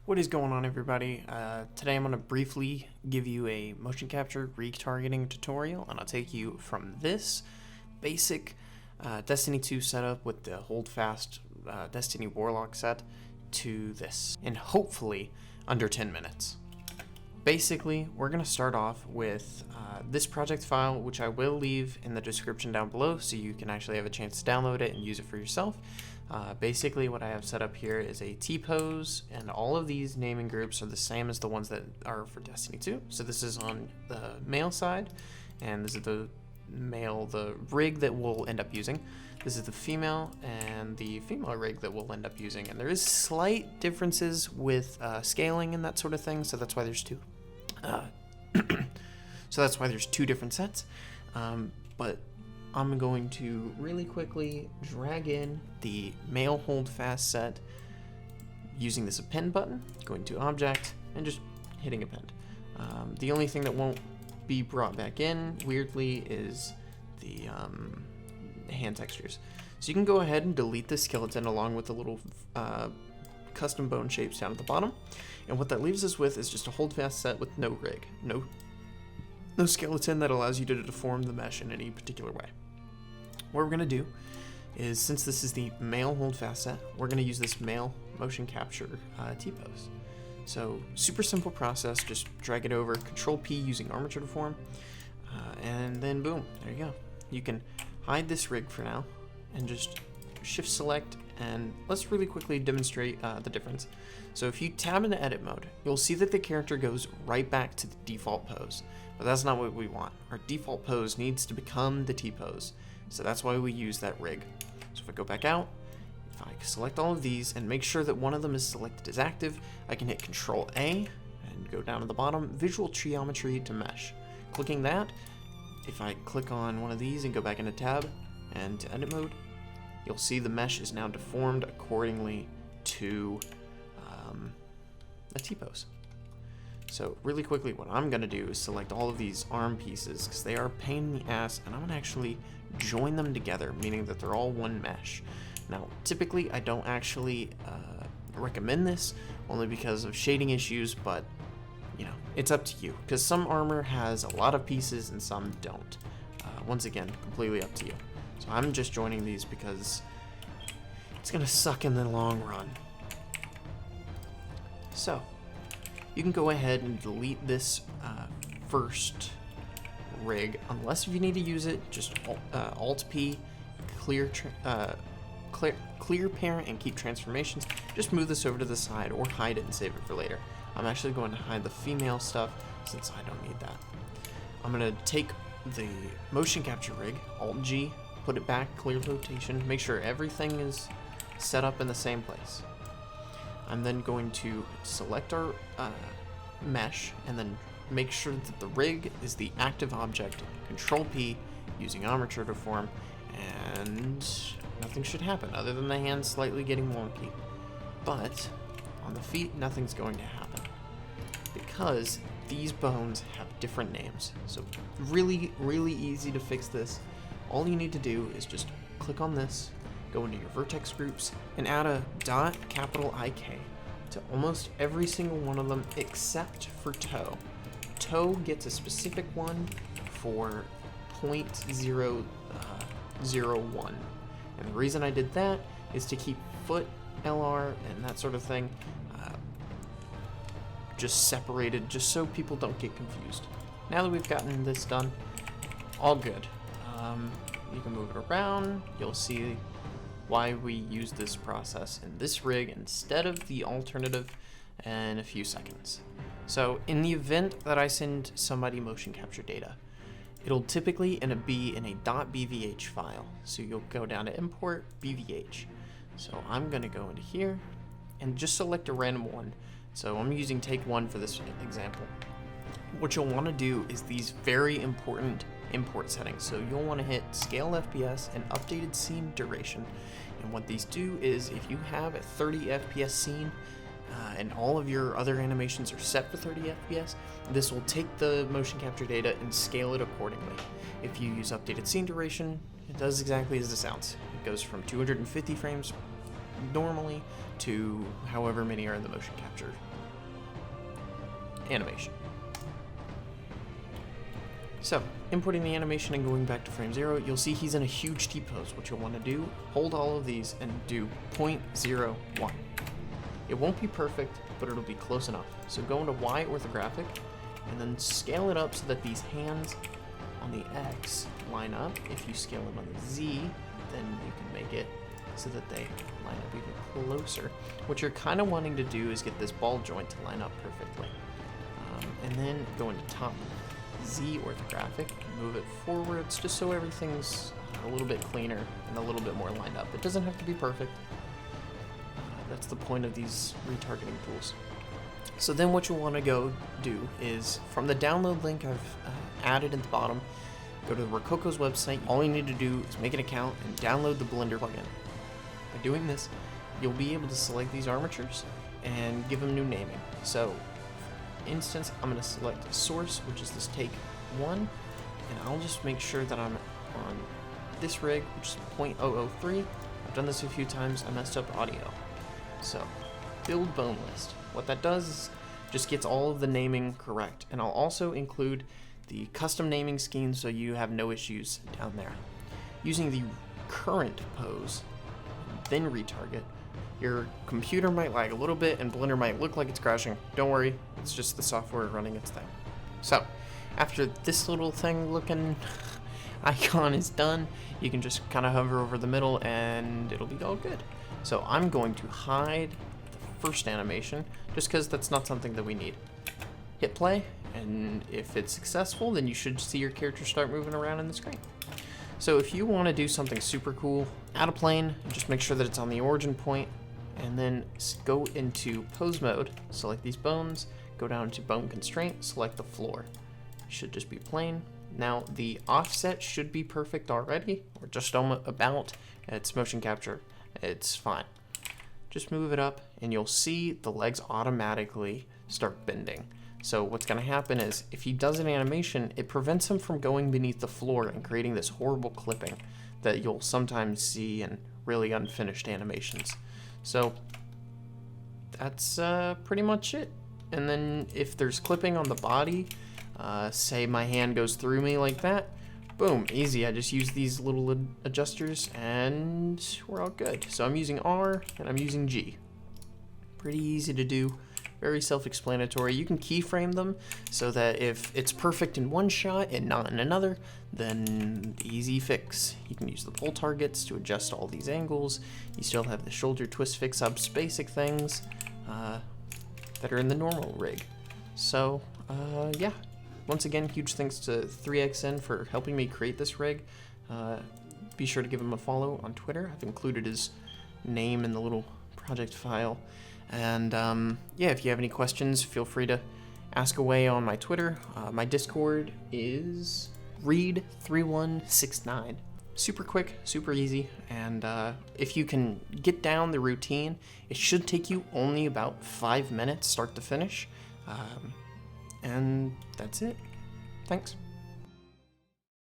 What is going on, everybody? Today I'm going to briefly give you a motion capture retargeting tutorial, and I'll take you from this basic Destiny 2 setup with the hold fast Destiny Warlock set to this in hopefully under 10 minutes. Basically, we're going to start off with this project file, which I will leave in the description down below so you can actually have a chance to download it and use it for yourself. Basically, what I have set up here is a T-pose, and all of these naming groups are the same as the ones that are for Destiny 2. So this is on the male side, and this is the rig that we'll end up using. This is the female, and the female rig that we'll end up using. And there is slight differences with scaling and that sort of thing, so that's why there's two. So that's why there's two different sets. But I'm going to really quickly drag in the male hold fast set using this append button, going to object, and just hitting append. The only thing that won't be brought back in, weirdly, is the hand textures. So you can go ahead and delete the skeleton along with the little custom bone shapes down at the bottom. And what that leaves us with is just a hold fast set with no rig, no skeleton that allows you to deform the mesh in any particular way. What we're going to do is, since this is the male hold fast set, we're going to use this male motion capture T-pose. So super simple process, just drag it over, Control P using armature deform, and then boom, there you go. You can hide this rig for now and just shift select, and let's really quickly demonstrate the difference. So if you tab into edit mode, you'll see that the character goes right back to the default pose, but that's not what we want. Our default pose needs to become the T-pose, so that's why we use that rig. So if I go back out, if I select all of these and make sure that one of them is selected as active, I can hit Control A and go down to the bottom, Visual Geometry to Mesh. Clicking that, if I click on one of these and go back into tab and to edit mode, you'll see the mesh is now deformed accordingly to a T-pose. So really quickly, what I'm going to do is select all of these arm pieces because they are a pain in the ass, and I'm going to actually join them together, meaning that they're all one mesh. Now, typically I don't actually recommend this, only because of shading issues, but you know, it's up to you, because some armor has a lot of pieces and some don't. Once again, completely up to you. So I'm just joining these because it's going to suck in the long run. So you can go ahead and delete this first rig, unless you need to use it. Just Alt-P, clear parent, and keep transformations. Just move this over to the side or hide it and save it for later. I'm actually going to hide the female stuff since I don't need that. I'm going to take the motion capture rig, Alt-G, put it back, clear rotation, make sure everything is set up in the same place. I'm then going to select our mesh and then make sure that the rig is the active object, Control P using armature deform, and nothing should happen other than the hands slightly getting wonky. But on the feet, nothing's going to happen because these bones have different names. So really, really easy to fix this. All you need to do is just click on this, go into your vertex groups, and add a .IK to almost every single one of them except for toe. Toe gets a specific one for 0.001. And the reason I did that is to keep foot, LR, and that sort of thing just separated, just so people don't get confused. Now that we've gotten this done, all good. You can move it around. You'll see why we use this process in this rig instead of the alternative in a few seconds. So in the event that I send somebody motion capture data, it'll typically be in a .bvh file. So you'll go down to import BVH. So I'm going to go into here and just select a random one. So I'm using take one for this example. What you'll want to do is these very important import settings. So you'll want to hit scale FPS and updated scene duration. And what these do is, if you have a 30 FPS scene and all of your other animations are set for 30 FPS, this will take the motion capture data and scale it accordingly. If you use updated scene duration, it does exactly as it sounds. It goes from 250 frames normally to however many are in the motion capture animation. So, inputting the animation and going back to frame 0, you'll see he's in a huge T-pose. What you'll want to do, hold all of these and do 0.01. It won't be perfect, but it'll be close enough. So go into Y orthographic, and then scale it up so that these hands on the X line up. If you scale them on the Z, then you can make it so that they line up even closer. What you're kind of wanting to do is get this ball joint to line up perfectly. And then go into top Z orthographic and move it forwards just so everything's a little bit cleaner and a little bit more lined up. It doesn't have to be perfect. That's the point of these retargeting tools. So then what you'll want to go do is, from the download link I've added at the bottom, go to Rococo's website. All you need to do is make an account and download the Blender plugin. By doing this, you'll be able to select these armatures and give them new naming. So, for instance, I'm going to select source, which is this take 1, and I'll just make sure that I'm on this rig, which is 0.003. I've done this a few times. I messed up audio. So, build bone list. What that does is just gets all of the naming correct, and I'll also include the custom naming scheme so you have no issues down there. Using the current pose, then retarget, your computer might lag a little bit and Blender might look like it's crashing. Don't worry, it's just the software running its thing. So, after this little thing looking icon is done, you can just kind of hover over the middle and it'll be all good. So I'm going to hide the first animation just because that's not something that we need. Hit play, and if it's successful, then you should see your character start moving around in the screen. So if you want to do something super cool, add a plane, just make sure that it's on the origin point, and then go into pose mode, select these bones, go down to bone constraint, select the floor. It should just be plane. Now the offset should be perfect already, or just about. It's motion capture. It's fine. Just move it up and you'll see the legs automatically start bending. So what's going to happen is if he does an animation, it prevents him from going beneath the floor and creating this horrible clipping that you'll sometimes see in really unfinished animations. So that's pretty much it. And then if there's clipping on the body, say my hand goes through me like that, boom, easy. I just use these little adjusters and we're all good. So I'm using R and I'm using G. Pretty easy to do, very self-explanatory. You can keyframe them so that if it's perfect in one shot and not in another, then easy fix. You can use the pull targets to adjust all these angles. You still have the shoulder twist fix ups, basic things that are in the normal rig. So yeah. Once again, huge thanks to 3XN for helping me create this rig. Be sure to give him a follow on Twitter. I've included his name in the little project file. And yeah, if you have any questions, feel free to ask away on my Twitter. My Discord is read3169. Super quick, super easy, and if you can get down the routine, it should take you only about 5 minutes start to finish. And that's it. Thanks.